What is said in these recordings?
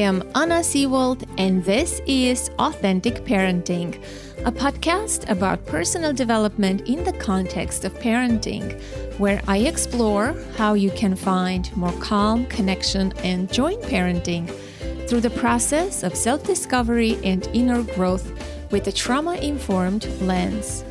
am Anna Seewald, and this is Authentic Parenting, a podcast about personal development in the context of parenting, where I explore how you can find more calm, connection, and joy in parenting through the process of self-discovery and inner growth with a trauma-informed lens.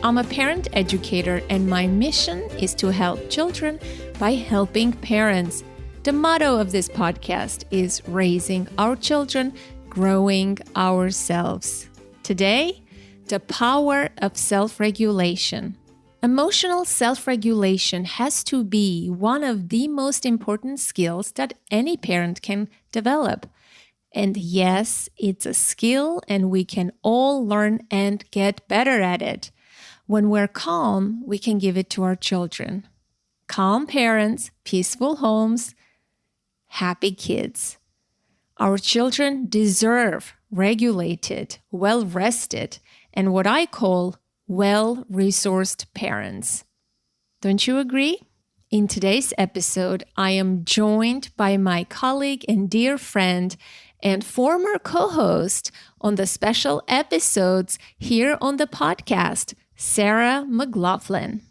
I'm a parent educator, and my mission is to help children by helping parents. The motto of this podcast is raising our children, growing ourselves. Today, the power of self-regulation. Emotional self-regulation has to be one of the most important skills that any parent can develop. And yes, it's a skill, and we can all learn and get better at it. When we're calm, we can give it to our children. Calm parents, peaceful homes, happy kids. Our children deserve regulated, well-rested, and what I call well-resourced parents. Don't you agree? In today's episode, I am joined by my colleague and dear friend and former co-host on the special episodes here on the podcast, Sarah MacLaughlin.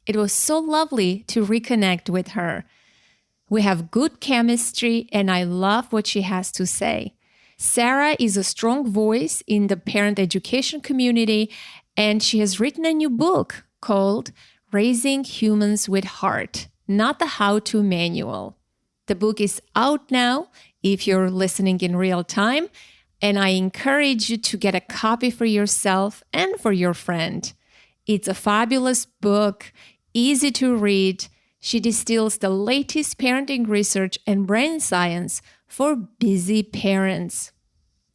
It was so lovely to reconnect with her. We have good chemistry, and I love what she has to say. Sarah is a strong voice in the parent education community, and she has written a new book called Raising Humans with Heart, Not the How-To Manual. The book is out now if you're listening in real time, and I encourage you to get a copy for yourself and for your friend. It's a fabulous book, easy to read. She distills the latest parenting research and brain science for busy parents.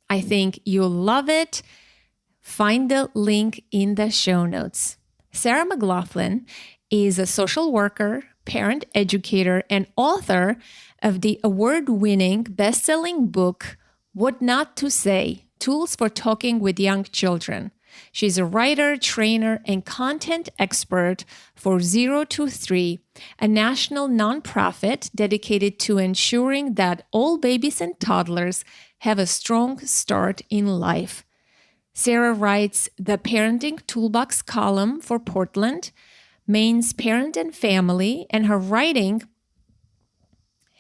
I think you'll love it. Find the link in the show notes. Sarah MacLaughlin is a social worker, parent educator, and author of the award-winning best-selling book, What Not to Say: Tools for Talking with Young Children. She's a writer, trainer, and content expert for 0 to 3, a national nonprofit dedicated to ensuring that all babies and toddlers have a strong start in life. Sarah writes the Parenting Toolbox column for Portland, Maine's Parent and Family, and her writing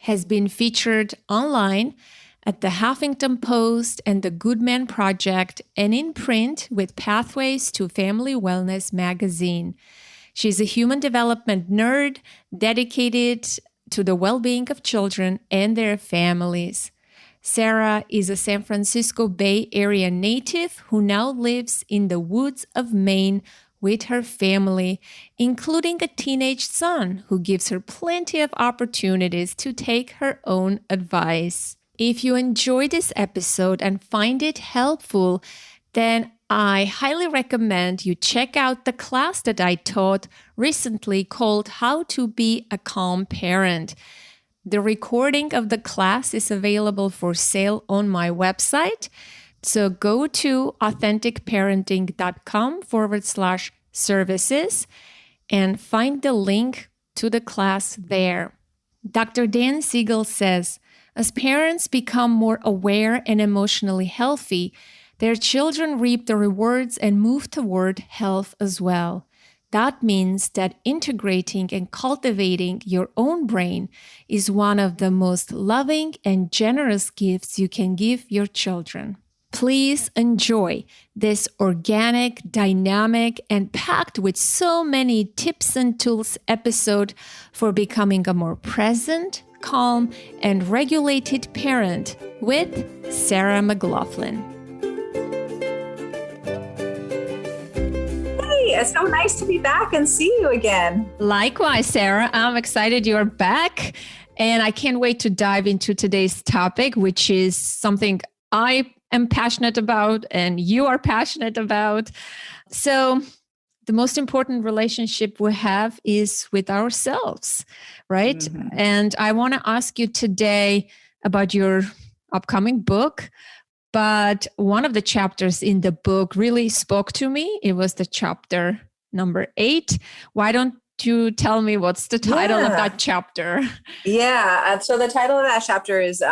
has been featured online at the Huffington Post and the Goodman Project, and in print with Pathways to Family Wellness magazine. She's a human development nerd dedicated to the well-being of children and their families. Sarah is a San Francisco Bay Area native who now lives in the woods of Maine with her family, including a teenage son who gives her plenty of opportunities to take her own advice. If you enjoyed this episode and find it helpful, then I highly recommend you check out the class that I taught recently called How to Be a Calm Parent. The recording of the class is available for sale on my website. So go to authenticparenting.com/services and find the link to the class there. Dr. Dan Siegel says, as parents become more aware and emotionally healthy, their children reap the rewards and move toward health as well. That means that integrating and cultivating your own brain is one of the most loving and generous gifts you can give your children. Please enjoy this organic, dynamic, and packed with so many tips and tools episode for becoming a more present, calm, and regulated parent with Sarah MacLaughlin. Hey, it's so nice to be back and see you again. Likewise, Sarah. I'm excited you're back, and I can't wait to dive into today's topic, which is something I am passionate about and you are passionate about. So the most important relationship we have is with ourselves, right? Mm-hmm. And I want to ask you today about your upcoming book, but one of the chapters in the book really spoke to me. It was the chapter number 8. Why don't you tell me what's the title of that chapter? Yeah. So the title of that chapter is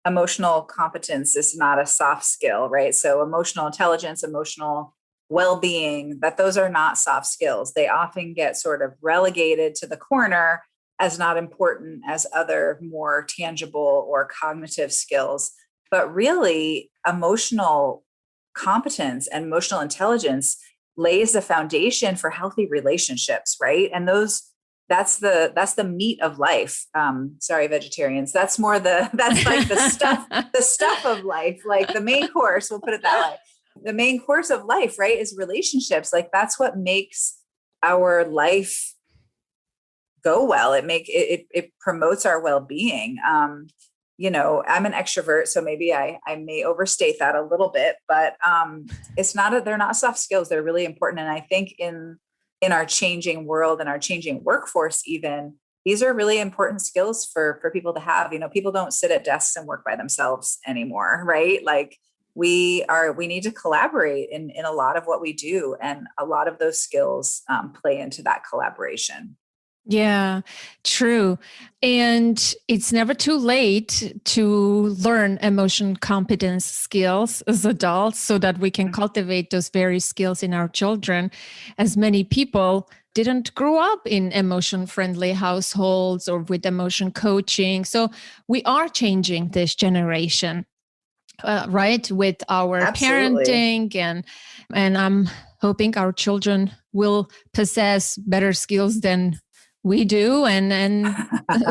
emotional competence is not a soft skill, right? So emotional intelligence, emotional well-being, that those are not soft skills. They often get sort of relegated to the corner as not important as other more tangible or cognitive skills. But really, emotional competence and emotional intelligence lays the foundation for healthy relationships, right? And that's the meat of life. Sorry, vegetarians. That's more that's like the stuff of life, like the main course, we'll put it that way. The main course of life, right, is relationships. Like that's what makes our life go well. It promotes our well-being. I'm an extrovert, so maybe I may overstate that a little bit, but they're not soft skills. They're really important. And I think in our changing world and our changing workforce, even, these are really important skills for people to have. People don't sit at desks and work by themselves anymore, right? Like we need to collaborate in a lot of what we do. And a lot of those skills play into that collaboration. Yeah, true. And it's never too late to learn emotion competence skills as adults so that we can cultivate those very skills in our children, as many people didn't grow up in emotion friendly households or with emotion coaching. So we are changing this generation, right, with our Absolutely. parenting, and I'm hoping our children will possess better skills than we do, and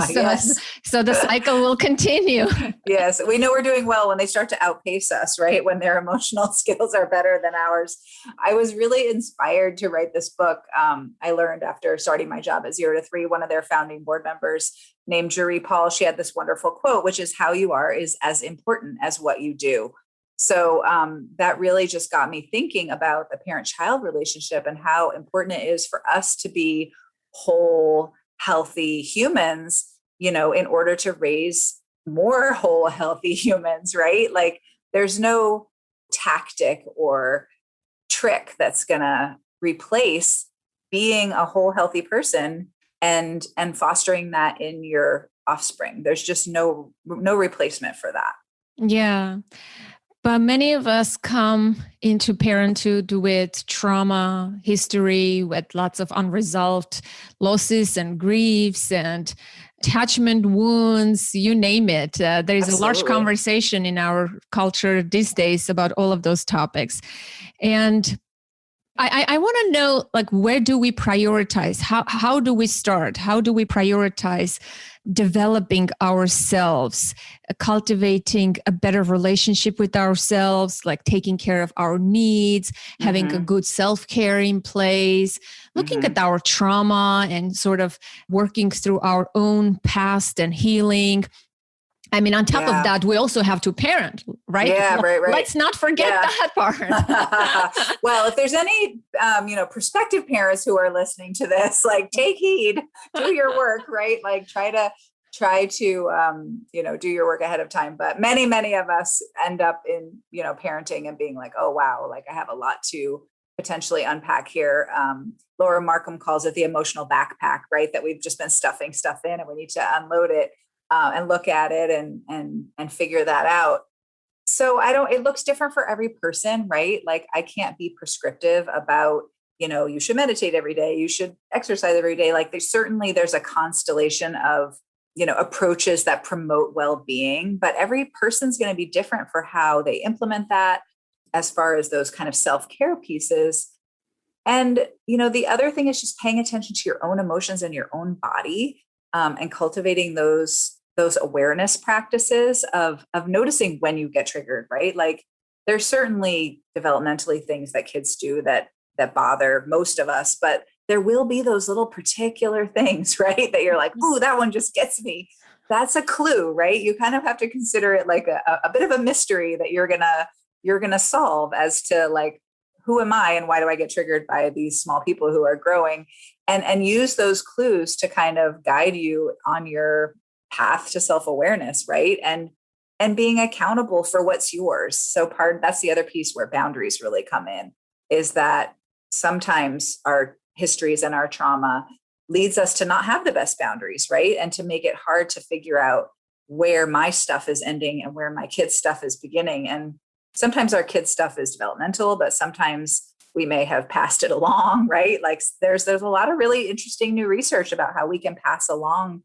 so, Yes. so the cycle will continue. Yes, we know we're doing well when they start to outpace us, right? When their emotional skills are better than ours. I was really inspired to write this book. I learned after starting my job at 0 to 3, one of their founding board members named Jerry Paul, she had this wonderful quote, which is, "How you are is as important as what you do." So that really just got me thinking about the parent-child relationship and how important it is for us to be whole, healthy humans, in order to raise more whole, healthy humans, right? Like there's no tactic or trick that's going to replace being a whole, healthy person and fostering that in your offspring. There's just no replacement for that. Yeah. But many of us come into parenthood with trauma history, with lots of unresolved losses and griefs and attachment wounds, you name it. There is a large conversation in our culture these days about all of those topics. And I want to know, like, where do we prioritize? How do we start? How do we prioritize developing ourselves, cultivating a better relationship with ourselves, like taking care of our needs, having a good self-care in place, looking at our trauma and sort of working through our own past and healing? I mean, on top of that, we also have to parent, right? Yeah, right. Let's not forget that part. Well, if there's any, prospective parents who are listening to this, like take heed, do your work, right? Like try to, do your work ahead of time. But many, many of us end up in, parenting and being like, oh, wow, like I have a lot to potentially unpack here. Laura Markham calls it the emotional backpack, right? That we've just been stuffing stuff in and we need to unload it. And look at it and figure that out. So it looks different for every person, right? Like I can't be prescriptive about, you should meditate every day, you should exercise every day. Like there's a constellation of, approaches that promote well-being, but every person's going to be different for how they implement that as far as those kind of self-care pieces. And, the other thing is just paying attention to your own emotions and your own body, and cultivating those awareness practices of noticing when you get triggered, right? Like there's certainly developmentally things that kids do that bother most of us, but there will be those little particular things, right? That you're like, ooh, that one just gets me. That's a clue, right? You kind of have to consider it like a bit of a mystery that you're gonna solve as to like, who am I and why do I get triggered by these small people who are growing, and use those clues to kind of guide you on your path to self-awareness, right? And being accountable for what's yours. So that's the other piece where boundaries really come in, is that sometimes our histories and our trauma leads us to not have the best boundaries, right? And to make it hard to figure out where my stuff is ending and where my kids' stuff is beginning. And sometimes our kids' stuff is developmental, but sometimes we may have passed it along, right? Like there's a lot of really interesting new research about how we can pass along,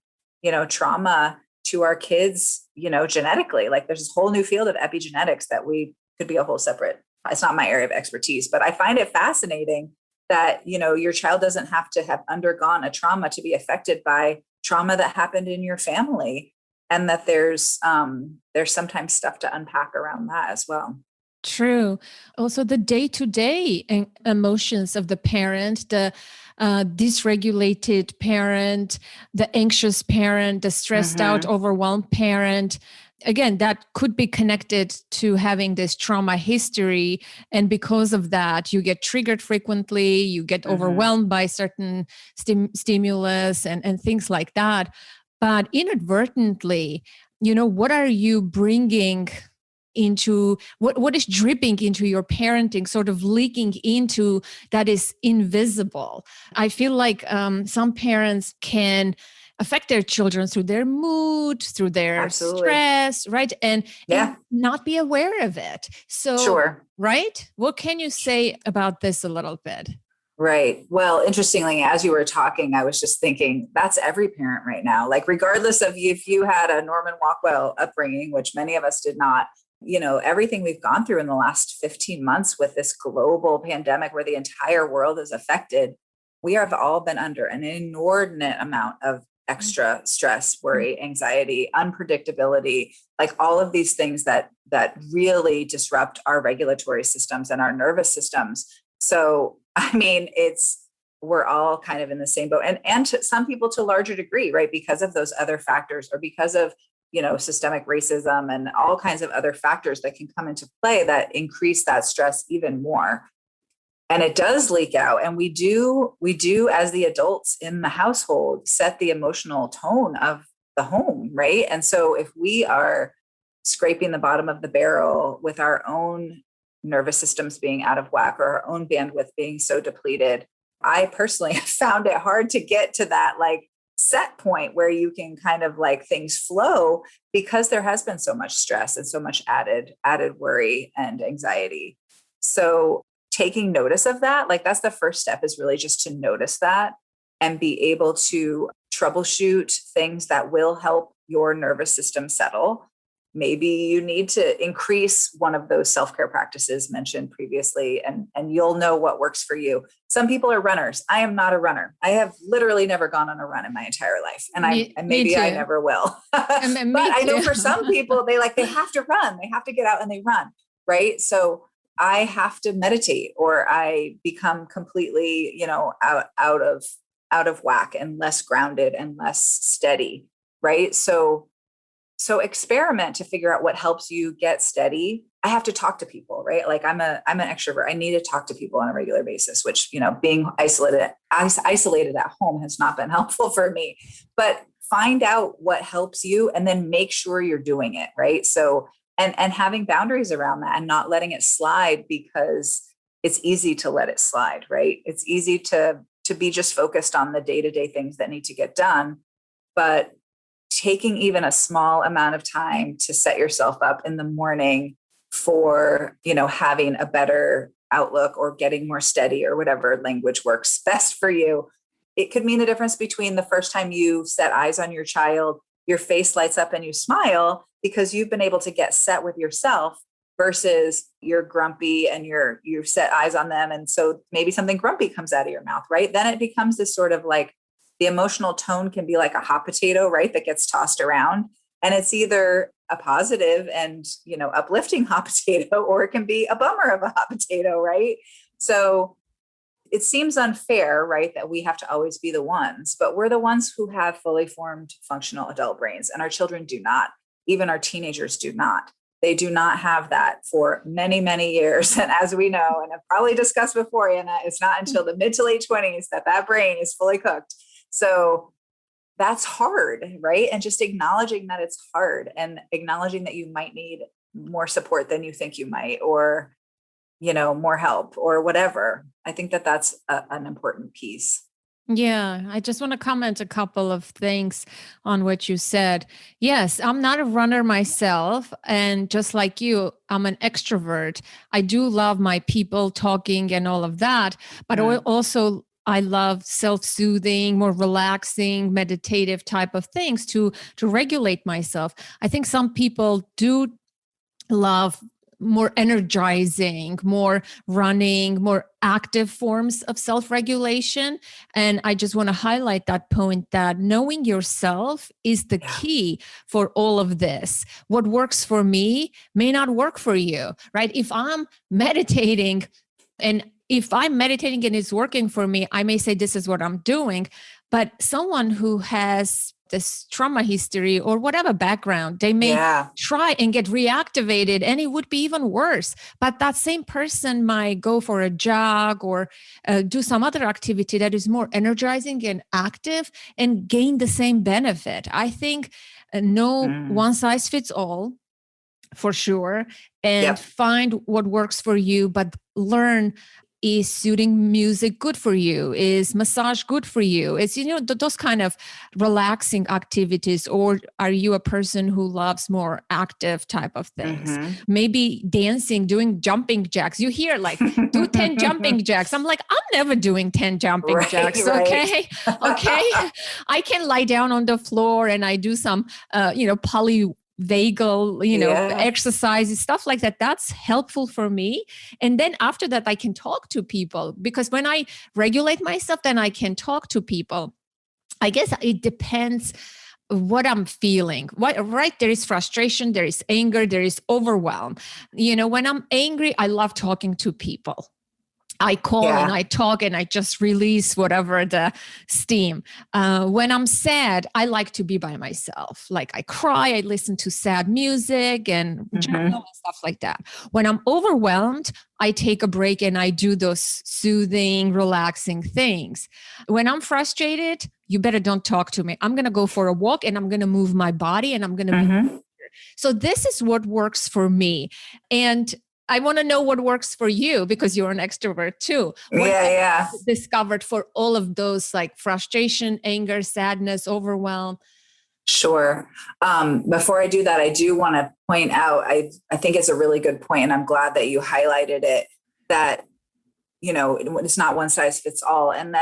trauma to our kids, genetically. Like there's this whole new field of epigenetics that we could be a whole separate, it's not my area of expertise, but I find it fascinating that, your child doesn't have to have undergone a trauma to be affected by trauma that happened in your family. And that there's sometimes stuff to unpack around that as well. True. Also, the day-to-day emotions of the parent, the dysregulated parent, the anxious parent, the stressed out, overwhelmed parent. Again, that could be connected to having this trauma history. And because of that, you get triggered frequently, you get overwhelmed by certain stimulus and things like that. But inadvertently, what are you bringing into what is dripping into your parenting, sort of leaking into that is invisible? I feel like some parents can affect their children through their mood, through their stress, right? And not be aware of it. So, right? What can you say about this a little bit? Right. Well, interestingly, as you were talking, I was just thinking that's every parent right now. Like, regardless of if you had a Norman Rockwell upbringing, which many of us did not, everything we've gone through in the last 15 months with this global pandemic where the entire world is affected, we have all been under an inordinate amount of extra stress, worry, anxiety, unpredictability, like all of these things that really disrupt our regulatory systems and our nervous systems. So, I mean, we're all kind of in the same boat, and to some people to a larger degree, right? Because of those other factors, or because of, systemic racism and all kinds of other factors that can come into play that increase that stress even more. And it does leak out. And we do as the adults in the household set the emotional tone of the home, right? And so if we are scraping the bottom of the barrel with our own nervous systems being out of whack or our own bandwidth being so depleted, I personally have found it hard to get to that like set point where you can kind of like things flow, because there has been so much stress and so much added worry and anxiety. So taking notice of that, like that's the first step, is really just to notice that and be able to troubleshoot things that will help your nervous system settle. Maybe you need to increase one of those self-care practices mentioned previously, and you'll know what works for you. Some people are runners. I am not a runner. I have literally never gone on a run in my entire life. And maybe I never will. But I know for some people, they have to run. They have to get out and they run. Right. So I have to meditate, or I become completely, out of whack and less grounded and less steady. Right. So experiment to figure out what helps you get steady. I have to talk to people, right? Like I'm an extrovert. I need to talk to people on a regular basis, which, being isolated at home has not been helpful for me. But find out what helps you and then make sure you're doing it, right? So, and having boundaries around that and not letting it slide, because it's easy to let it slide, right? It's easy to be just focused on the day-to-day things that need to get done. But taking even a small amount of time to set yourself up in the morning for, having a better outlook or getting more steady or whatever language works best for you. It could mean the difference between the first time you set eyes on your child, your face lights up and you smile because you've been able to get set with yourself, versus you're grumpy and you've set eyes on them. And so maybe something grumpy comes out of your mouth, right? Then it becomes this sort of like, the emotional tone can be like a hot potato, right? That gets tossed around, and it's either a positive and, uplifting hot potato, or it can be a bummer of a hot potato, right? So it seems unfair, right? That we have to always be the ones, but we're the ones who have fully formed functional adult brains, and our children do not. Even our teenagers do not. They do not have that for many, many years. And as we know, and I've probably discussed before, Anna, it's not until the mid to late 20s that brain is fully cooked. So that's hard, right? And just acknowledging that it's hard, and acknowledging that you might need more support than you think you might, or, more help or whatever. I think that that's an important piece. Yeah, I just want to comment a couple of things on what you said. Yes, I'm not a runner myself. And just like you, I'm an extrovert. I do love my people talking and all of that. But Mm. also, I love self-soothing, more relaxing, meditative type of things to regulate myself. I think some people do love more energizing, more running, more active forms of self regulation. And I just want to highlight that point that knowing yourself is the Yeah. key for all of this. What works for me may not work for you, right? If I'm meditating and it's working for me, I may say this is what I'm doing. But someone who has this trauma history or whatever background, they may Yeah. try and get reactivated and it would be even worse. But that same person might go for a jog or do some other activity that is more energizing and active and gain the same benefit. I think no Mm. one size fits all for sure, and Yep. find what works for you, but learn, is soothing music good for you, is massage good for you, is those kind of relaxing activities, or are you a person who loves more active type of things? Hmm. Maybe dancing, doing jumping jacks. You hear like do 10 jumping jacks. I'm like, I'm never doing 10 jumping Right, jacks. right. Okay. Okay. I can lie down on the floor and I do some polyvagal, Yeah. exercises, stuff like that. That's helpful for me. And then after that, I can talk to people, because when I regulate myself, then I can talk to people. I guess it depends what I'm feeling. Right? There is frustration, there is anger, there is overwhelm. When I'm angry, I love talking to people. I call and Yeah. I talk and I just release whatever the steam. When I'm sad, I like to be by myself. Like I cry, I listen to sad music and journal Hmm. and stuff like that. When I'm overwhelmed, I take a break and I do those soothing, relaxing things. When I'm frustrated, you better don't talk to me. I'm going to go for a walk and I'm going to move my body and I'm going to be. Hmm. So this is what works for me. And I want to know what works for you, because you're an extrovert too. What Yeah, have yeah. you discovered for all of those, like frustration, anger, sadness, overwhelm? Sure. Before I do that, I do want to point out, I think it's a really good point, and I'm glad that you highlighted it, that, it's not one size fits all, and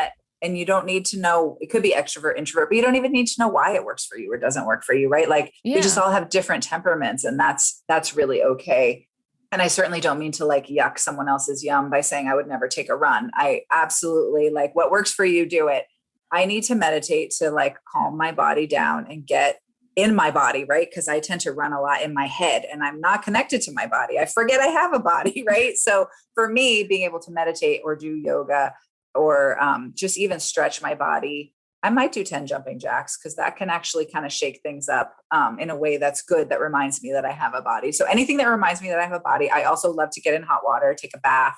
you don't need to know, it could be extrovert, introvert, but you don't even need to know why it works for you or doesn't work for you, right? Like we just Yeah. all have different temperaments, and that's really okay. And I certainly don't mean to like yuck someone else's yum by saying I would never take a run. I absolutely, like, what works for you, do it. I need to meditate to like calm my body down and get in my body, right? Because I tend to run a lot in my head and I'm not connected to my body. I forget I have a body, right? So for me, being able to meditate or do yoga or just even stretch my body, I might do 10 jumping jacks because that can actually kind of shake things up in a way that's good, that reminds me that I have a body. So anything that reminds me that I have a body. I also love to get in hot water, take a bath,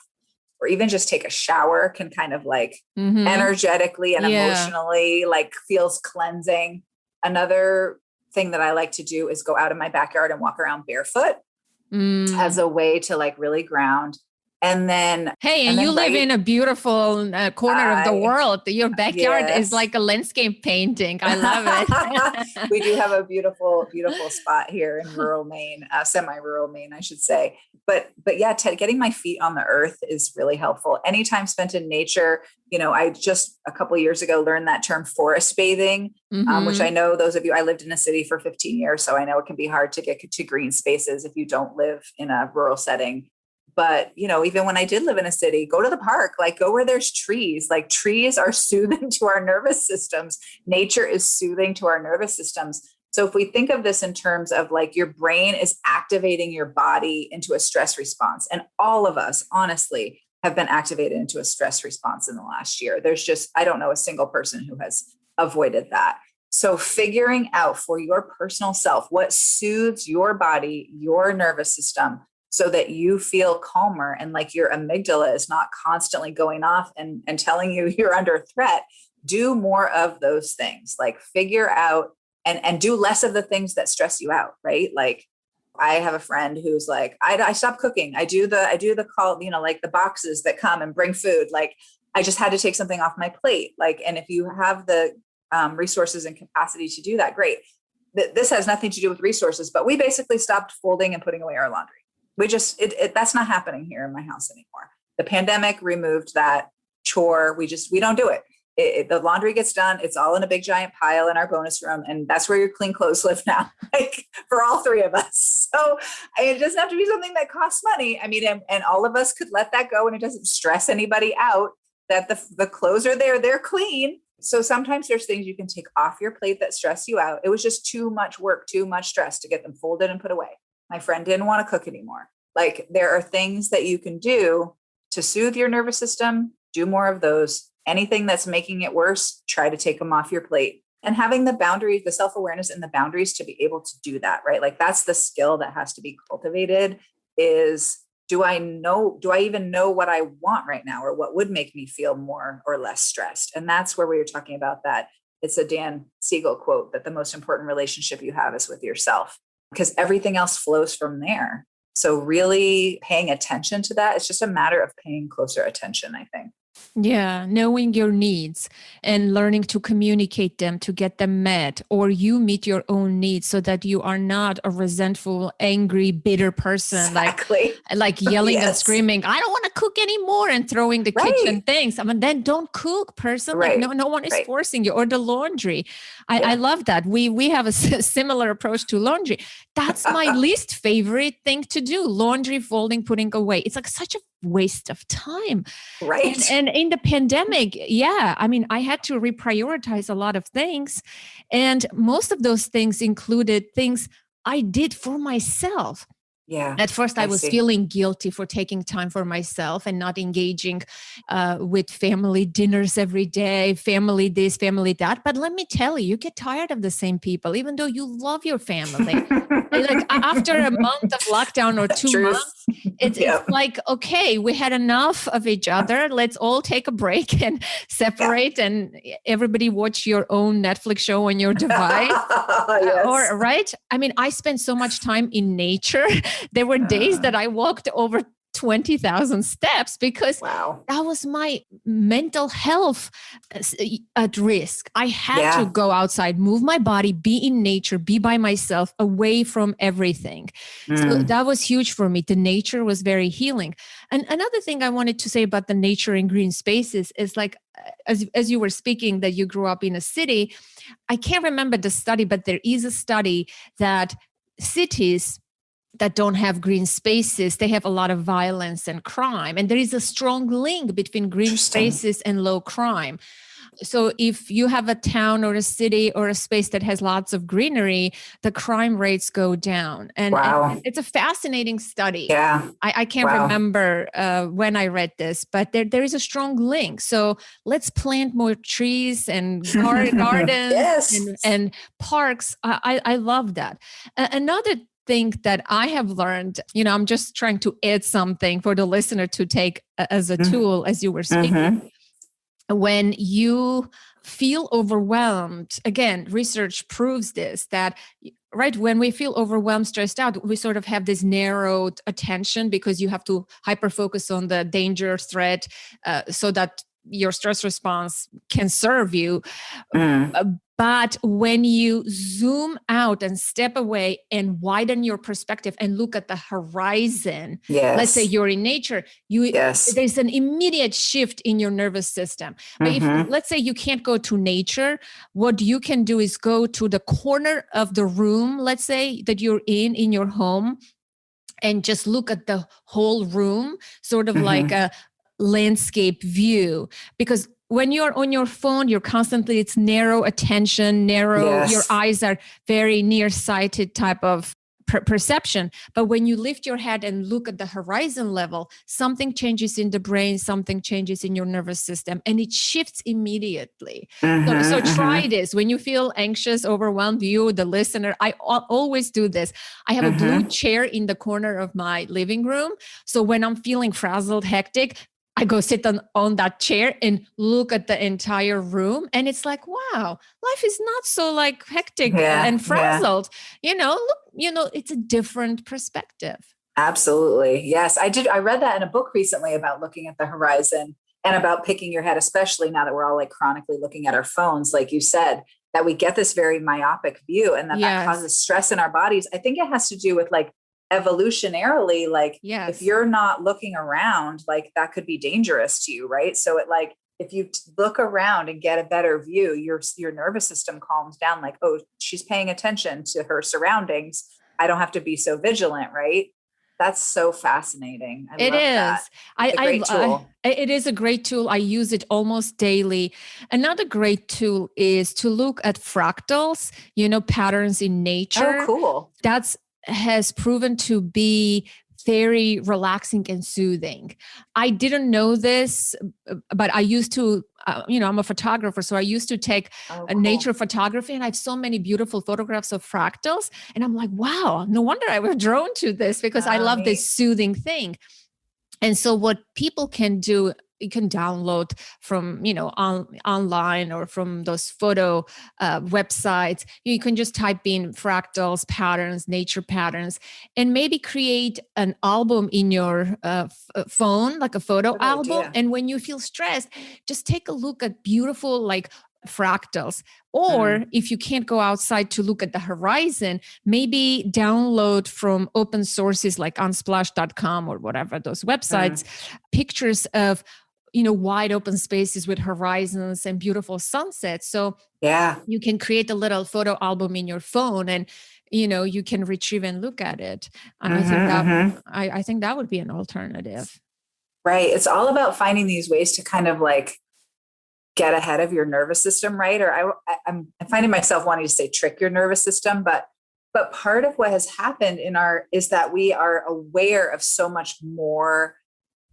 or even just take a shower, can kind of like Mm-hmm. energetically and Yeah. emotionally like feels cleansing. Another thing that I like to do is go out in my backyard and walk around barefoot as Mm. a way to like really ground. And then, Hey, and and you then, live right. in a beautiful corner of the I, world. Your backyard is yes. like a landscape painting. I love it. We do have a beautiful, beautiful spot here in rural Maine, semi-rural Maine, I should say. But yeah, getting my feet on the earth is really helpful. Anytime spent in nature, I just a couple of years ago learned that term forest bathing, which I Mm-hmm. know those of you, I lived in a city for 15 years, so I know it can be hard to get to green spaces if you don't live in a rural setting. But, even when I did live in a city, go to the park, like go where there's trees. Like trees are soothing to our nervous systems. Nature is soothing to our nervous systems. So if we think of this in terms of like your brain is activating your body into a stress response, and all of us, honestly, have been activated into a stress response in the last year. There's just, I don't know a single person who has avoided that. So figuring out for your personal self what soothes your body, your nervous system, so that you feel calmer and like your amygdala is not constantly going off and telling you you're under threat. Do more of those things, like figure out and do less of the things that stress you out, right? Like I have a friend who's like, I stopped cooking. I do the call, like the boxes that come and bring food. Like I just had to take something off my plate. Like, and if you have the resources and capacity to do that, great. This has nothing to do with resources, but we basically stopped folding and putting away our laundry. We just, that's not happening here in my house anymore. The pandemic removed that chore. We don't do it. The laundry gets done. It's all in a big giant pile in our bonus room. And that's where your clean clothes live now, like for all three of us. So it doesn't have to be something that costs money. I mean, and all of us could let that go, and it doesn't stress anybody out that the clothes are there, they're clean. So sometimes there's things you can take off your plate that stress you out. It was just too much work, too much stress to get them folded and put away. My friend didn't want to cook anymore. Like, there are things that you can do to soothe your nervous system. Do more of those. Anything that's making it worse, try to take them off your plate. And having the boundaries, the self-awareness and the boundaries to be able to do that, right? Like, that's the skill that has to be cultivated is, do I even know what I want right now, or what would make me feel more or less stressed? And that's where we were talking about that. It's a Dan Siegel quote that the most important relationship you have is with yourself, because everything else flows from there. So really paying attention to that, it's just a matter of paying closer attention, I think. Yeah, knowing your needs and learning to communicate them to get them met, or you meet your own needs so that you are not a resentful, angry, bitter person, Exactly. like yelling Yes. and screaming, I don't want to cook anymore, and throwing the kitchen things. I mean, then don't cook, person. Like, no one is forcing you, or the laundry. I love that. We have a similar approach to laundry. That's my least favorite thing to do. Laundry, folding, putting away. It's like such a waste of time. Right. And in the pandemic, I mean, I had to reprioritize a lot of things. And most of those things included things I did for myself. Yeah. At first, I was feeling guilty for taking time for myself and not engaging with family dinners every day, family this, family that. But let me tell you get tired of the same people, even though you love your family. Like, after a month of lockdown or 2 months, it's like, okay, we had enough of each other. Let's all take a break and separate, and everybody watch your own Netflix show on your device. Or right? I mean, I spent so much time in nature. There were days that I walked over 20,000 steps because that was my mental health at risk. I had to go outside, move my body, be in nature, be by myself, away from everything. So that was huge for me. The nature was very healing. And another thing I wanted to say about the nature and green spaces is, like, as you were speaking, that you grew up in a city, I can't remember the study, but there is a study that cities that don't have green spaces, they have a lot of violence and crime. And there is a strong link between green spaces and low crime. So if you have a town or a city or a space that has lots of greenery, the crime rates go down. And it's a fascinating study. Yeah. I can't remember when I read this, but there is a strong link. So let's plant more trees and gardens and parks. I love that. Another thing that I have learned, I'm just trying to add something for the listener to take as a tool as you were speaking. When you feel overwhelmed, again, research proves this, that when we feel overwhelmed, stressed out, we sort of have this narrowed attention because you have to hyper focus on the danger, threat, so that your stress response can serve you. But when you zoom out and step away and widen your perspective and look at the horizon, let's say you're in nature, there's an immediate shift in your nervous system. But if, let's say, you can't go to nature, what you can do is go to the corner of the room, let's say, that you're in your home, and just look at the whole room, sort of like a landscape view. Because when you're on your phone, it's narrow attention, your eyes are very nearsighted type of perception. But when you lift your head and look at the horizon level, something changes in the brain, something changes in your nervous system, and it shifts immediately. So try this. When you feel anxious, overwhelmed, you, the listener, I always do this. I have a blue chair in the corner of my living room. So when I'm feeling frazzled, hectic, I go sit on that chair and look at the entire room. And it's like, wow, life is not so like hectic and frazzled. It's a different perspective. Absolutely. Yes, I did. I read that in a book recently about looking at the horizon. and about picking your head, especially now that we're all like chronically looking at our phones, like you said, that we get this very myopic view and that causes stress in our bodies. I think it has to do with like evolutionarily, like if you're not looking around, like that could be dangerous to you, right? So it like, if you look around and get a better view, your nervous system calms down, like, oh, she's paying attention to her surroundings. I don't have to be so vigilant, right? That's so fascinating. I love that. It's a great tool. It is a great tool. I use it almost daily. Another great tool is to look at fractals, patterns in nature. Oh, cool. That's has proven to be very relaxing and soothing. I didn't know this, but I used to, I'm a photographer, so I used to take nature photography, and I have so many beautiful photographs of fractals. And I'm like, wow, no wonder I was drawn to this, because I love this soothing thing. And so what people can do, you can download from, online or from those photo websites. You can just type in fractals, patterns, nature patterns, and maybe create an album in your phone, like a photo album. Idea. And when you feel stressed, just take a look at beautiful, like fractals. Or if you can't go outside to look at the horizon, maybe download from open sources like unsplash.com or whatever, those websites, pictures of wide open spaces with horizons and beautiful sunsets. So you can create a little photo album in your phone, and you can retrieve and look at it. And I think that would be an alternative. Right. It's all about finding these ways to kind of like get ahead of your nervous system, right? Or I'm finding myself wanting to say trick your nervous system, but part of what has happened is that we are aware of so much more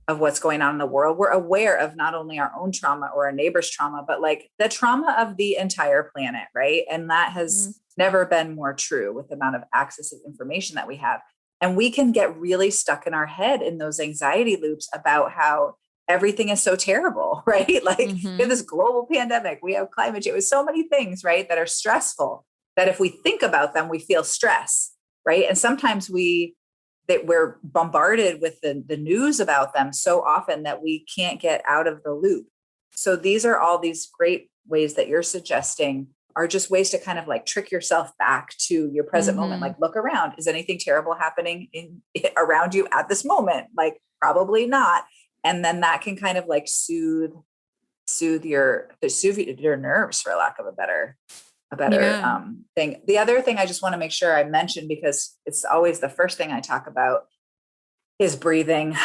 of what's going on in the world. We're aware of not only our own trauma or our neighbor's trauma, but like the trauma of the entire planet, right? And that has never been more true with the amount of access of information that we have. And we can get really stuck in our head in those anxiety loops about how everything is so terrible, right? Like we have this global pandemic, we have climate change, with so many things, right, that are stressful, that if we think about them, we feel stress, right? And sometimes we're bombarded with the news about them so often that we can't get out of the loop. So these are all these great ways that you're suggesting are just ways to kind of like trick yourself back to your present moment. Like, look around. Is anything terrible happening around you at this moment? Like, probably not. And then that can kind of like soothe your nerves, for lack of a better thing. The other thing I just want to make sure I mention, because it's always the first thing I talk about, is breathing.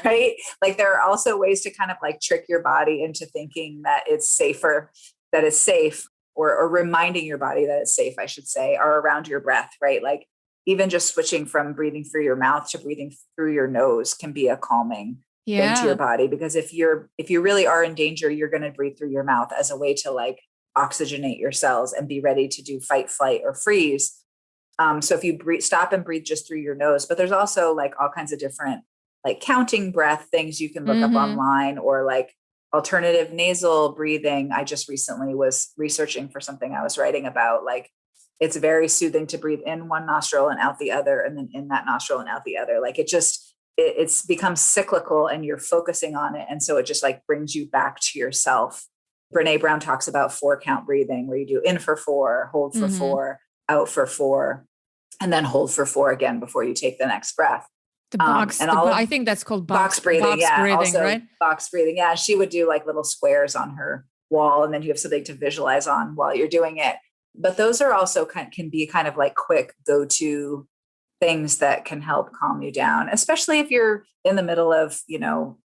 Right? Like there are also ways to kind of like trick your body into thinking that it's safe, or reminding your body that it's safe, I should say, or around your breath, right? Like even just switching from breathing through your mouth to breathing through your nose can be a calming thing to your body, because if you really are in danger, you're going to breathe through your mouth as a way to like oxygenate your cells and be ready to do fight, flight, or freeze. So if you stop and breathe just through your nose, but there's also like all kinds of different like counting breath things you can look up online, or like alternative nasal breathing. I just recently was researching for something I was writing about, like it's very soothing to breathe in one nostril and out the other, and then in that nostril and out the other. Like it's becomes cyclical and you're focusing on it. And so it just like brings you back to yourself. Brene Brown talks about 4-count breathing, where you do in for 4, hold for 4, out for 4, and then hold for 4 again before you take the next breath. I think that's called box breathing. Right? Box breathing. Yeah. She would do like little squares on her wall, and then you have something to visualize on while you're doing it. But those are also can be kind of like quick go-to things that can help calm you down, especially if you're in the middle of,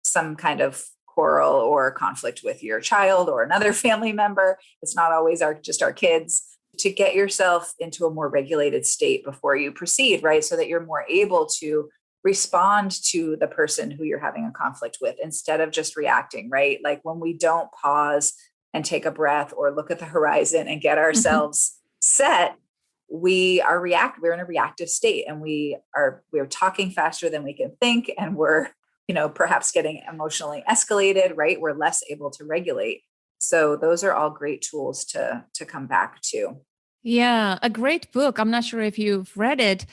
some kind of quarrel or conflict with your child or another family member. It's not always just our kids. To get yourself into a more regulated state before you proceed, right? So that you're more able to respond to the person who you're having a conflict with instead of just reacting, right? Like when we don't pause and take a breath or look at the horizon and get ourselves set, we're in a reactive state, and we're talking faster than we can think, and we're, perhaps getting emotionally escalated, right? We're less able to regulate. So those are all great tools to come back to. Yeah, a great book. I'm not sure if you've read it.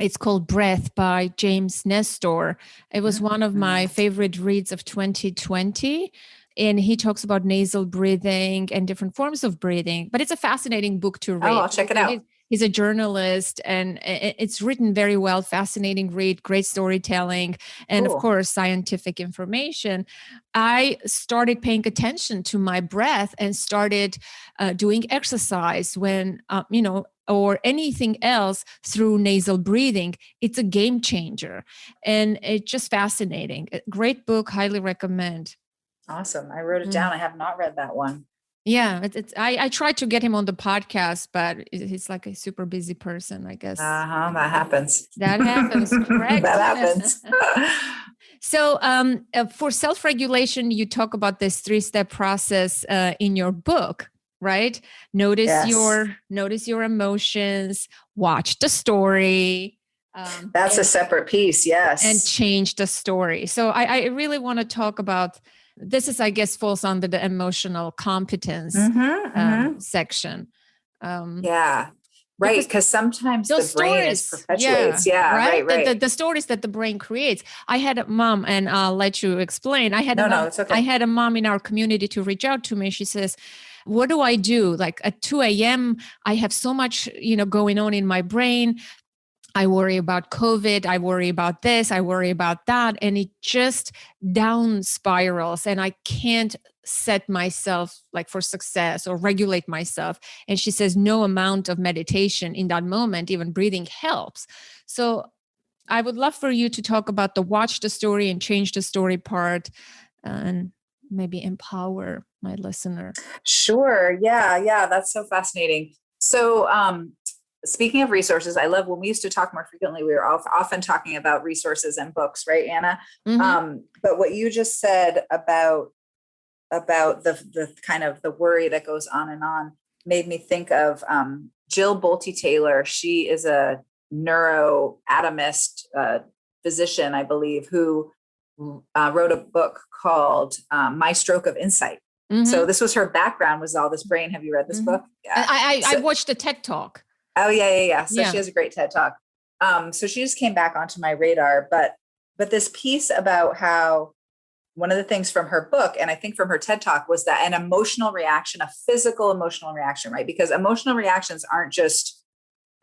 It's called Breath by James Nestor. It was one of my favorite reads of 2020. And he talks about nasal breathing and different forms of breathing. But it's a fascinating book to read. Oh, I'll check it out. He's a journalist, and it's written very well, fascinating read, great storytelling, and of course, scientific information. I started paying attention to my breath and started doing exercise when, or anything else through nasal breathing. It's a game changer, and it's just fascinating. Great book, highly recommend. Awesome. I wrote it down. I have not read that one. Yeah, I tried to get him on the podcast, but he's like a super busy person, I guess. That happens. That happens, correct? That happens. So for self-regulation, you talk about this 3-step process in your book, right? Notice your emotions, watch the story. That's a separate piece, yes. And change the story. So I really want to talk about this. Is, I guess, falls under the emotional competence section. Right. Because sometimes the brain is perpetuates. Right. The stories that the brain creates. I had a mom, and I'll let you explain. I had it's okay. I had a mom in our community to reach out to me. She says, what do I do? Like at 2 a.m., I have so much, going on in my brain. I worry about COVID. I worry about this. I worry about that. And it just down spirals, and I can't set myself like for success or regulate myself. And she says no amount of meditation in that moment, even breathing, helps. So I would love for you to talk about the watch the story and change the story part, and maybe empower my listener. Sure. Yeah. That's so fascinating. So, speaking of resources, I love when we used to talk more frequently, we were often talking about resources and books, right, Anna? But what you just said about the kind of the worry that goes on and on made me think of Jill Bolte Taylor. She is a neuroanatomist, physician, I believe, who wrote a book called My Stroke of Insight. So this was her background, was all this brain. Have you read this book? Yeah. I watched the TED Talk. Oh, yeah. So she has a great TED Talk. So she just came back onto my radar. But this piece about how one of the things from her book, and I think from her TED Talk, was that an emotional reaction, a physical emotional reaction, right? Because emotional reactions aren't just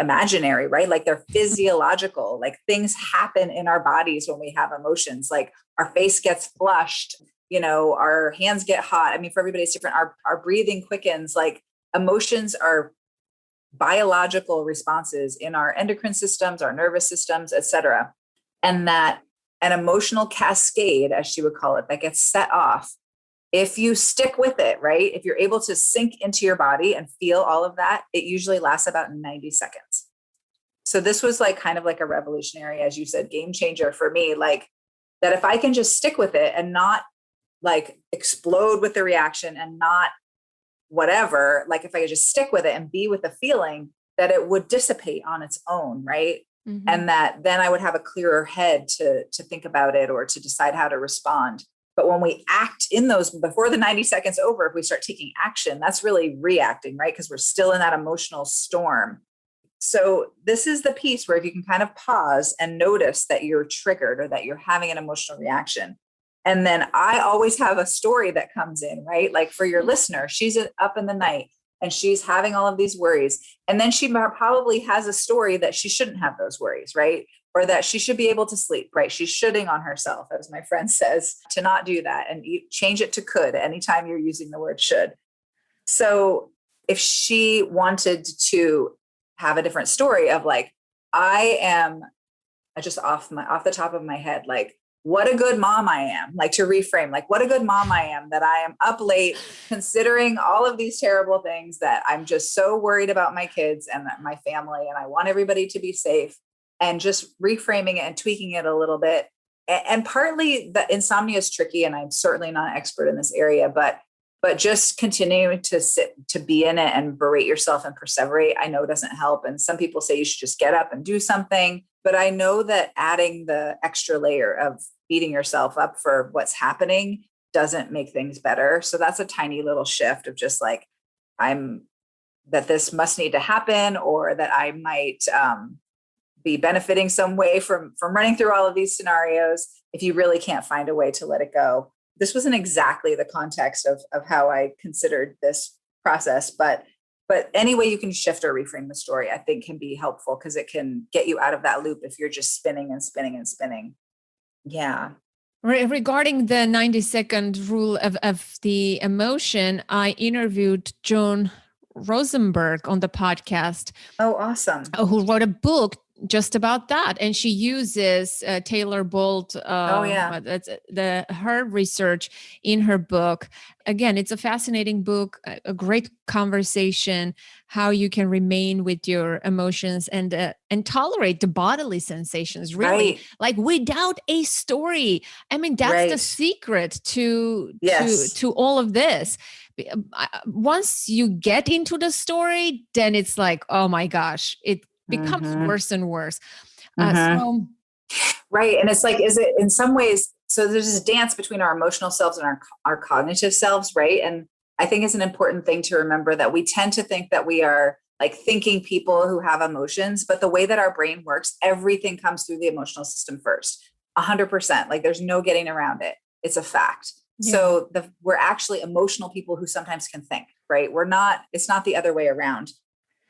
imaginary, right? Like they're physiological, like things happen in our bodies when we have emotions, like our face gets flushed, our hands get hot. I mean, for everybody, it's different. Our breathing quickens. Like emotions are biological responses in our endocrine systems, our nervous systems, et cetera. And that an emotional cascade, as she would call it, that gets set off. If you stick with it, right? If you're able to sink into your body and feel all of that, it usually lasts about 90 seconds. So this was like kind of like a revolutionary, as you said, game changer for me. Like that if I can just stick with it and not like explode with the reaction and not whatever, like if I could just stick with it and be with the feeling, that it would dissipate on its own, right? And that then I would have a clearer head to think about it or to decide how to respond. But when we act in those, before the 90 seconds over, if we start taking action, that's really reacting, right? Because we're still in that emotional storm. So this is the piece where if you can kind of pause and notice that you're triggered or that you're having an emotional reaction. And then I always have a story that comes in, right? Like for your listener, she's up in the night and she's having all of these worries. And then she probably has a story that she shouldn't have those worries, right? Or that she should be able to sleep, right? She's shoulding on herself, as my friend says, to not do that, and change it to could anytime you're using the word should. So if she wanted to have a different story of like, I am just off the top of my head, like, what a good mom I am, like to reframe, like what a good mom I am, that I am up late considering all of these terrible things, that I'm just so worried about my kids and my family, and I want everybody to be safe, and just reframing it and tweaking it a little bit. And partly the insomnia is tricky, and I'm certainly not an expert in this area, but just continuing to be in it and berate yourself and perseverate, I know doesn't help. And some people say you should just get up and do something. But I know that adding the extra layer of beating yourself up for what's happening doesn't make things better. So that's a tiny little shift of just like, that this must need to happen, or that I might be benefiting some way from running through all of these scenarios if you really can't find a way to let it go. This wasn't exactly the context of how I considered this process, but any way you can shift or reframe the story, I think can be helpful because it can get you out of that loop if you're just spinning and spinning and spinning. Yeah. Regarding the 90-second rule of the emotion, I interviewed Joan Rosenberg on the podcast. Oh, awesome. Who wrote a book just about that. And she uses Taylor Bolt, her research in her book. Again, it's a fascinating book, a great conversation, how you can remain with your emotions and tolerate the bodily sensations, really, right. like without a story. I mean, that's right. the secret to all of this. Once you get into the story, then it's like, oh my gosh, it becomes worse and worse. Right. And it's like, is it in some ways, so there's this dance between our emotional selves and our cognitive selves, right? And I think it's an important thing to remember that we tend to think that we are like thinking people who have emotions, but the way that our brain works, everything comes through the emotional system first, 100%. Like there's no getting around it. It's a fact. Yeah. So we're actually emotional people who sometimes can think, right? It's not the other way around.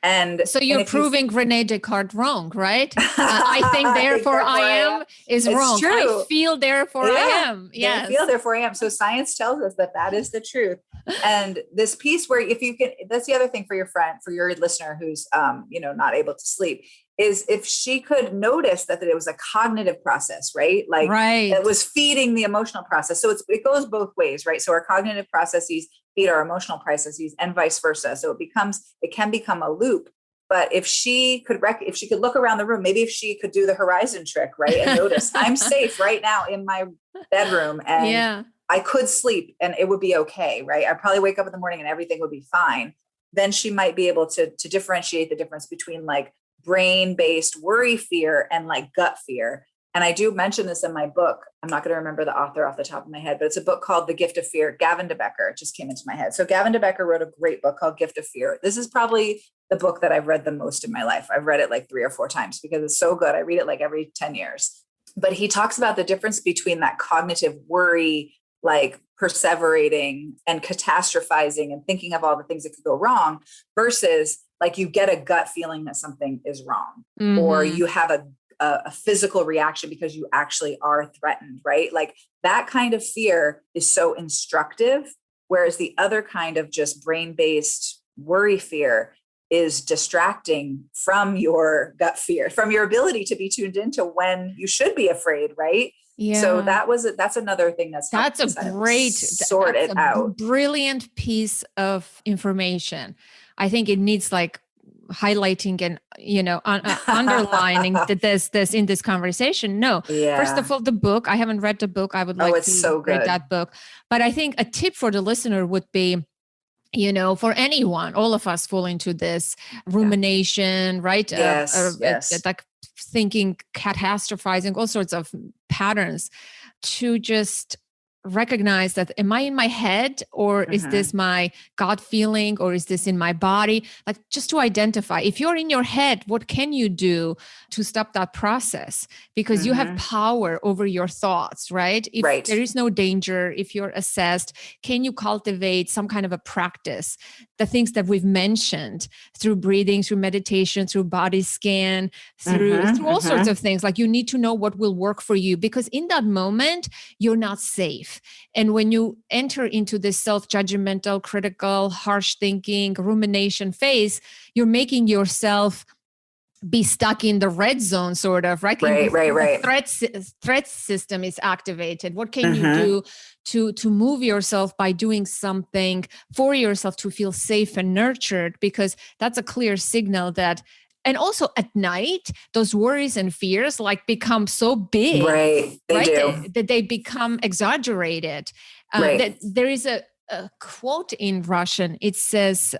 And so you're proving Rene Descartes wrong, right? I think therefore I am is it's wrong. True. I feel therefore I am. Yes. I feel therefore I am. So science tells us that is the truth. And this piece where if you can, that's the other thing for your friend, for your listener who's not able to sleep, is if she could notice that it was a cognitive process, right? Like it was feeding the emotional process. So it goes both ways, right? So our cognitive processes feed our emotional processes and vice versa. So it can become a loop. But if she could look around the room, maybe if she could do the horizon trick, right? And notice I'm safe right now in my bedroom and I could sleep and it would be okay, right? I'd probably wake up in the morning and everything would be fine. Then she might be able to differentiate the difference between like brain-based worry fear and like gut fear. And I do mention this in my book. I'm not going to remember the author off the top of my head, but it's a book called The Gift of Fear. Gavin de Becker, it just came into my head. So Gavin de Becker wrote a great book called Gift of Fear. This is probably the book that I've read the most in my life. I've read it like 3 or 4 times because it's so good. I read it like every 10 years. But he talks about the difference between that cognitive worry, like perseverating and catastrophizing and thinking of all the things that could go wrong versus like you get a gut feeling that something is wrong or you have a physical reaction because you actually are threatened, right? Like that kind of fear is so instructive, whereas the other kind of just brain-based worry fear is distracting from your gut fear, from your ability to be tuned into when you should be afraid, right? Yeah. So that's another thing that's a great sort it out. Brilliant piece of information. I think it needs like highlighting and underlining that this in this conversation. First of all, the book, I haven't read the book. I would like to read that book. But I think a tip for the listener would be, for anyone, all of us fall into this rumination, right? Yes. Like thinking, catastrophizing, all sorts of patterns, to just recognize that, am I in my head or is this my gut feeling or is this in my body? Like just to identify, if you're in your head, what can you do to stop that process? Because you have power over your thoughts, right? If there is no danger, if you're assessed, can you cultivate some kind of a practice? The things that we've mentioned through breathing, through meditation, through body scan, through all sorts of things. Like you need to know what will work for you because in that moment, you're not safe. And when you enter into this self-judgmental, critical, harsh thinking, rumination phase, you're making yourself be stuck in the red zone, sort of, right? Right. Threat system is activated. What can you do to move yourself by doing something for yourself to feel safe and nurtured? Because that's a clear signal that. And also at night, those worries and fears like become so big, right? They do. That they become exaggerated. That there is a quote in Russian. It says,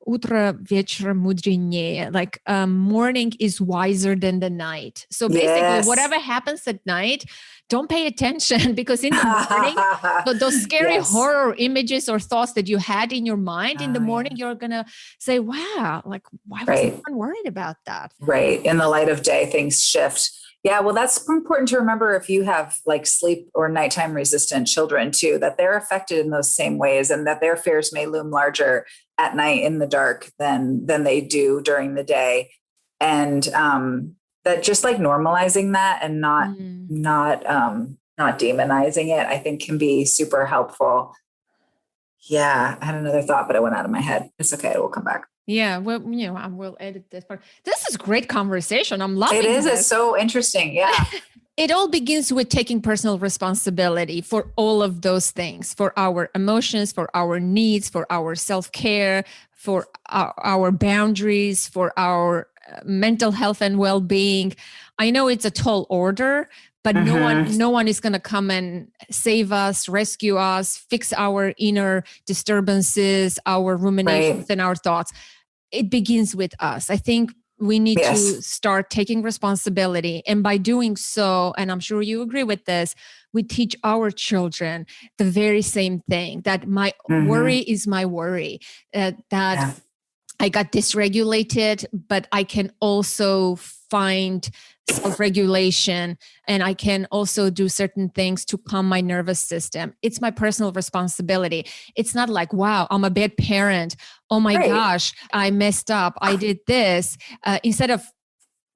утро вечера мудренее. Like morning is wiser than the night. So basically, Yes. whatever happens at night, don't pay attention because in the morning, but those scary horror images or thoughts that you had in your mind in the morning, you're going to say, wow, like, why was I worried about that? Right. In the light of day, things shift. Yeah. Well, that's important to remember if you have like sleep or nighttime resistant children too, that they're affected in those same ways and that their fears may loom larger at night in the dark than they do during the day. And that just like normalizing that and not demonizing it, I think can be super helpful. Yeah. I had another thought, but it went out of my head. It's okay. It will come back. Yeah. Well, I will edit this part. This is great conversation. I'm loving it. It is. This. It's so interesting. Yeah. It all begins with taking personal responsibility for all of those things, for our emotions, for our needs, for our self-care, for our boundaries, for our mental health and well-being. I know it's a tall order, but no one is going to come and save us, rescue us, fix our inner disturbances, our ruminations and our thoughts. It begins with us. I think we need to start taking responsibility. And by doing so, and I'm sure you agree with this, we teach our children the very same thing, that my worry is my worry, that I got dysregulated, but I can also find self-regulation and I can also do certain things to calm my nervous system. It's my personal responsibility. It's not like, wow, I'm a bad parent. Oh my gosh, I messed up. I did this. Instead of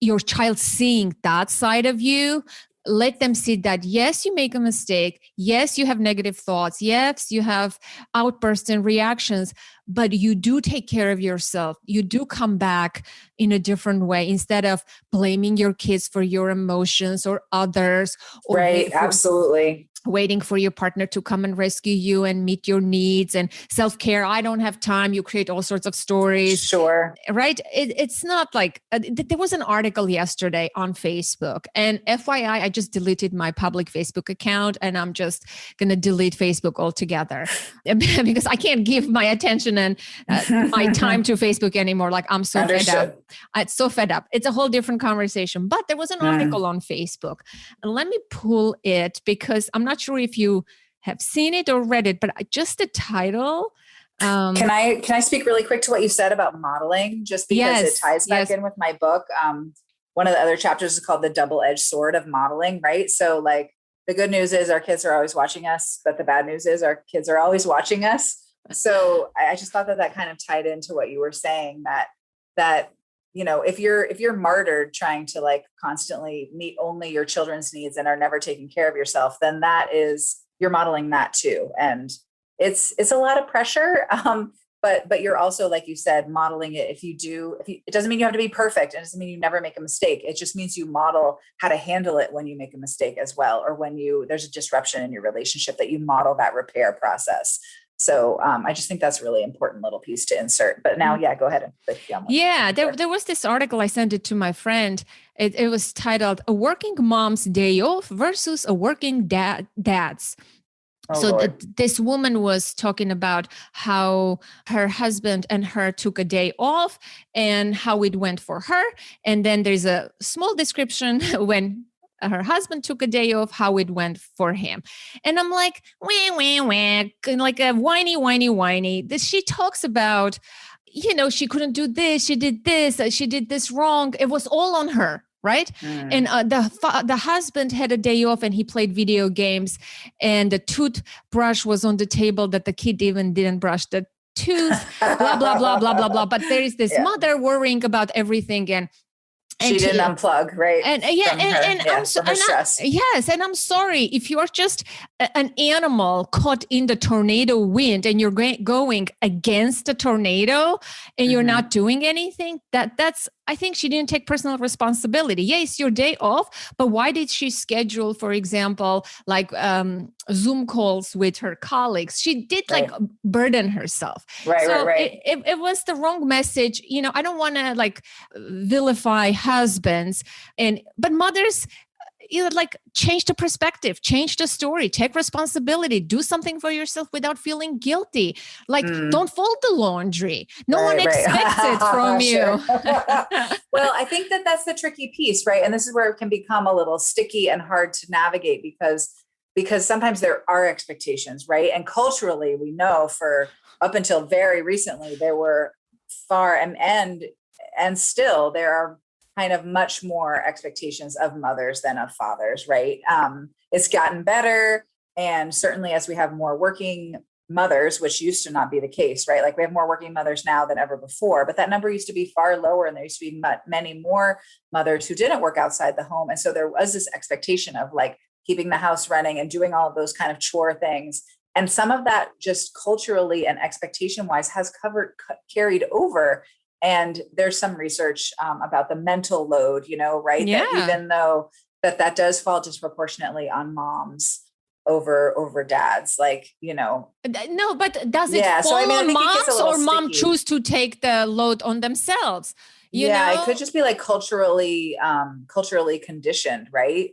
your child seeing that side of you, let them see that, yes, you make a mistake. Yes, you have negative thoughts. Yes, you have outbursts and reactions, but you do take care of yourself. You do come back in a different way instead of blaming your kids for your emotions or others. Or absolutely. Waiting for your partner to come and rescue you and meet your needs and self-care. I don't have time. You create all sorts of stories. Sure. Right? It's not like, there was an article yesterday on Facebook, and FYI, I just deleted my public Facebook account and I'm just going to delete Facebook altogether because I can't give my attention and my time to Facebook anymore. Like I'm so fed up. It's so fed up. It's a whole different conversation, but there was an article on Facebook. And let me pull it because I'm not sure if you have seen it or read it, but just the title. Can I speak really quick to what you said about modeling? Just because it ties back in with my book. One of the other chapters is called The Double-Edged Sword of Modeling, right? So like the good news is our kids are always watching us, but the bad news is our kids are always watching us. So I just thought that kind of tied into what you were saying, that if you're martyred trying to like constantly meet only your children's needs and are never taking care of yourself, then you're modeling that too. And it's a lot of pressure. But you're also, like you said, modeling it. It doesn't mean you have to be perfect. It doesn't mean you never make a mistake. It just means you model how to handle it when you make a mistake as well. Or when there's a disruption in your relationship, that you model that repair process. So I just think that's a really important little piece to insert. But now, go ahead. There was this article, I sent it to my friend. It was titled "A Working Mom's Day Off versus a Working Dad's." This woman was talking about how her husband and her took a day off and how it went for her. And then there's a small description when her husband took a day off, how it went for him. And I'm like, wah, wah, wah, like a whiny. She talks about, she couldn't do this. She did this wrong. It was all on her. Right. And the husband had a day off and he played video games, and the toothbrush was on the table that the kid even didn't brush the tooth, blah, blah, blah, blah, blah, blah. But there is this mother worrying about everything. And she didn't unplug, right? And I'm sorry if you're just an animal caught in the tornado wind and you're going against the tornado and you're not doing anything. I think she didn't take personal responsibility. Yeah, it's your day off, but why did she schedule, for example, like Zoom calls with her colleagues? She did burden herself. Right. It was the wrong message. I don't want to vilify husbands, but mothers, either like change the perspective, change the story, take responsibility, do something for yourself without feeling guilty. Like don't fold the laundry. No one expects it from you. Well, I think that that's the tricky piece, right? And this is where it can become a little sticky and hard to navigate because sometimes there are expectations, right? And culturally, we know for up until very recently, there were far and still there are kind of much more expectations of mothers than of fathers, right? It's gotten better. And certainly as we have more working mothers, which used to not be the case, right? Like we have more working mothers now than ever before, but that number used to be far lower. And there used to be many more mothers who didn't work outside the home. And so there was this expectation of like keeping the house running and doing all of those kind of chore things. And some of that just culturally and expectation wise has carried over. And there's some research about the mental load, right? Yeah. That even though that does fall disproportionately on moms over dads, like, No, but does it fall on moms or mom choose to take the load on themselves? You know? It could just be like culturally conditioned, right?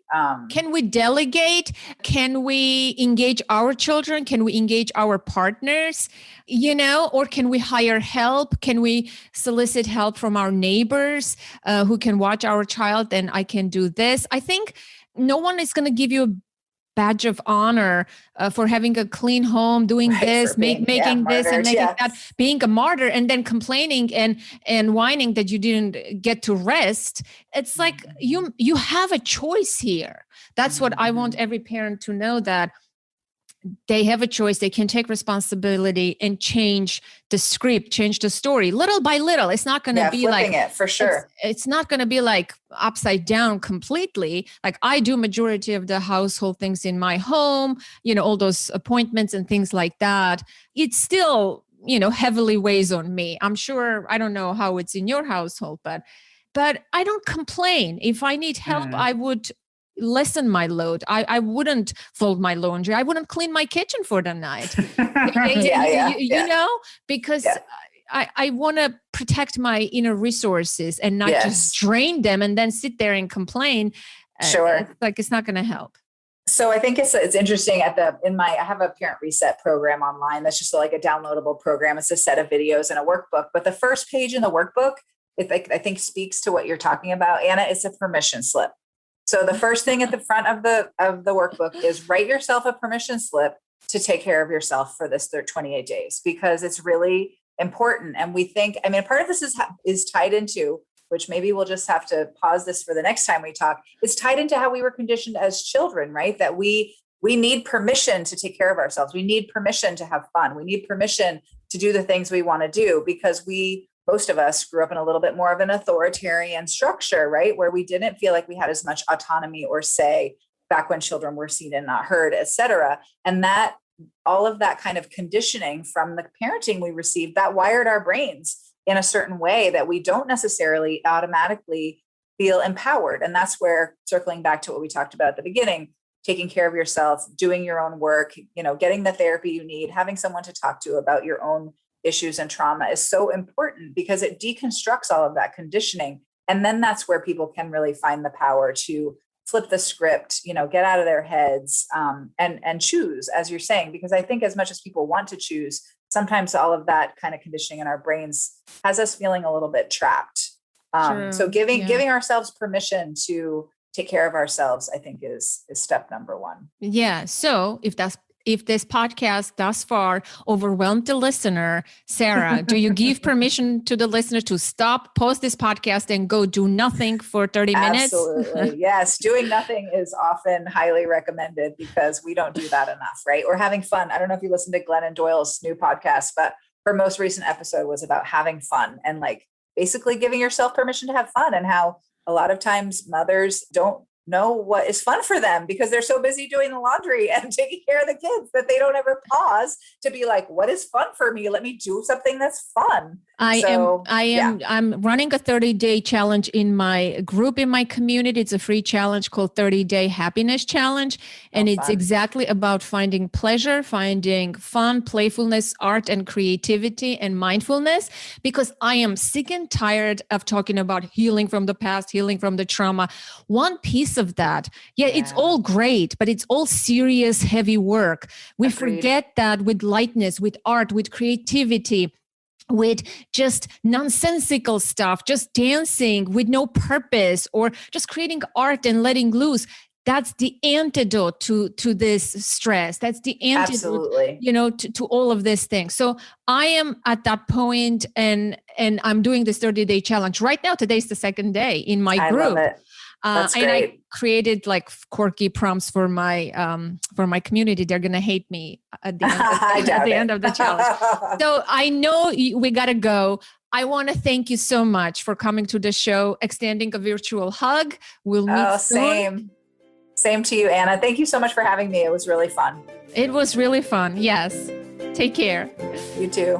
Can we delegate? Can we engage our children? Can we engage our partners? Or can we hire help? Can we solicit help from our neighbors who can watch our child? And I can do this. I think no one is going to give you a badge of honor for having a clean home, doing this, making this and making that, being a martyr, and then complaining and whining that you didn't get to rest. It's like you have a choice here. That's what I want every parent to know, that they have a choice. They can take responsibility and change the script, change the story little by little. It's not going to be like it for sure. It's not going to be like upside down completely. Like I do majority of the household things in my home, all those appointments and things like that. It's still, heavily weighs on me. I'm sure, I don't know how it's in your household, but I don't complain. If I need help, I would lessen my load. I wouldn't fold my laundry. I wouldn't clean my kitchen for the night. Because I want to protect my inner resources and not just drain them and then sit there and complain. Sure. It's not going to help. So I think it's interesting I have a parent reset program online. That's just like a downloadable program. It's a set of videos and a workbook, but the first page in the workbook, I think speaks to what you're talking about, Anna. It's a permission slip. So the first thing at the front of the workbook is write yourself a permission slip to take care of yourself for this 28 days, because it's really important. And we think, part of this is tied into, which maybe we'll just have to pause this for the next time we talk. It's tied into how we were conditioned as children, right? That we need permission to take care of ourselves. We need permission to have fun. We need permission to do the things we want to do, because most of us grew up in a little bit more of an authoritarian structure, right? Where we didn't feel like we had as much autonomy or say back when children were seen and not heard, et cetera. And that all of that kind of conditioning from the parenting we received, that wired our brains in a certain way that we don't necessarily automatically feel empowered. And that's where, circling back to what we talked about at the beginning, taking care of yourself, doing your own work, getting the therapy you need, having someone to talk to about your own issues and trauma is so important, because it deconstructs all of that conditioning. And then that's where people can really find the power to flip the script, get out of their heads and choose, as you're saying, because I think as much as people want to choose, sometimes all of that kind of conditioning in our brains has us feeling a little bit trapped. So giving ourselves permission to take care of ourselves, I think is step number one. Yeah. So if this podcast thus far overwhelmed the listener, Sarah, do you give permission to the listener to stop, pause this podcast and go do nothing for 30 minutes? Absolutely. Yes. Doing nothing is often highly recommended, because we don't do that enough, right? Or having fun. I don't know if you listened to Glennon Doyle's new podcast, but her most recent episode was about having fun and basically giving yourself permission to have fun, and how a lot of times mothers don't know what is fun for them because they're so busy doing the laundry and taking care of the kids that they don't ever pause to be like, what is fun for me? Let me do something that's fun. I'm running a 30-day challenge in my group, in my community. It's a free challenge called 30-day happiness challenge. And it's exactly about finding pleasure, finding fun, playfulness, art and creativity and mindfulness, because I am sick and tired of talking about healing from the past, healing from the trauma. One piece less of that. Yeah, it's all great, but it's all serious, heavy work. We forget that with lightness, with art, with creativity, with just nonsensical stuff, just dancing with no purpose, or just creating art and letting loose. That's the antidote to this stress. That's the antidote, to all of these things. So I am at that point, and I'm doing this 30-day challenge right now. Today's the second day in my group. I love it. That's great. And I created like quirky prompts for my community. They're gonna hate me at the end of the challenge. So I know we gotta go. I want to thank you so much for coming to the show, extending a virtual hug. We'll meet soon. Same to you, Anna. Thank you so much for having me. It was really fun. It was really fun. Yes. Take care. You too.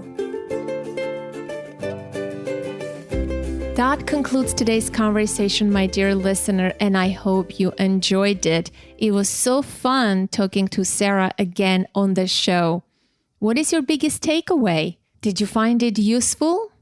That concludes today's conversation, my dear listener, and I hope you enjoyed it. It was so fun talking to Sarah again on the show. What is your biggest takeaway? Did you find it useful?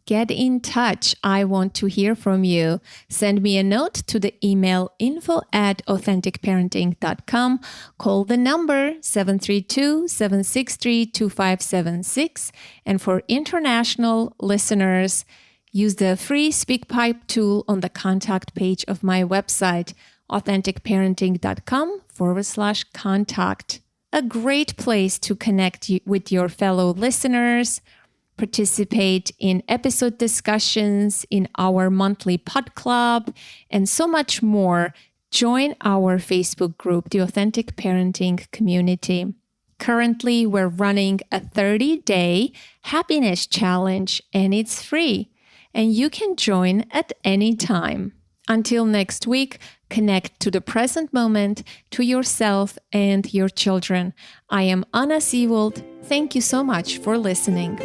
Get in touch. I want to hear from you. Send me a note to the email info@authenticparenting.com. Call the number 732-763-2576. And for international listeners, use the free SpeakPipe tool on the contact page of my website, authenticparenting.com/contact. A great place to connect with your fellow listeners, participate in episode discussions, in our monthly pod club, and so much more. Join our Facebook group, the Authentic Parenting Community. Currently, we're running a 30-day happiness challenge, and it's free. And you can join at any time. Until next week, connect to the present moment, to yourself and your children. I am Anna Seewold. Thank you so much for listening.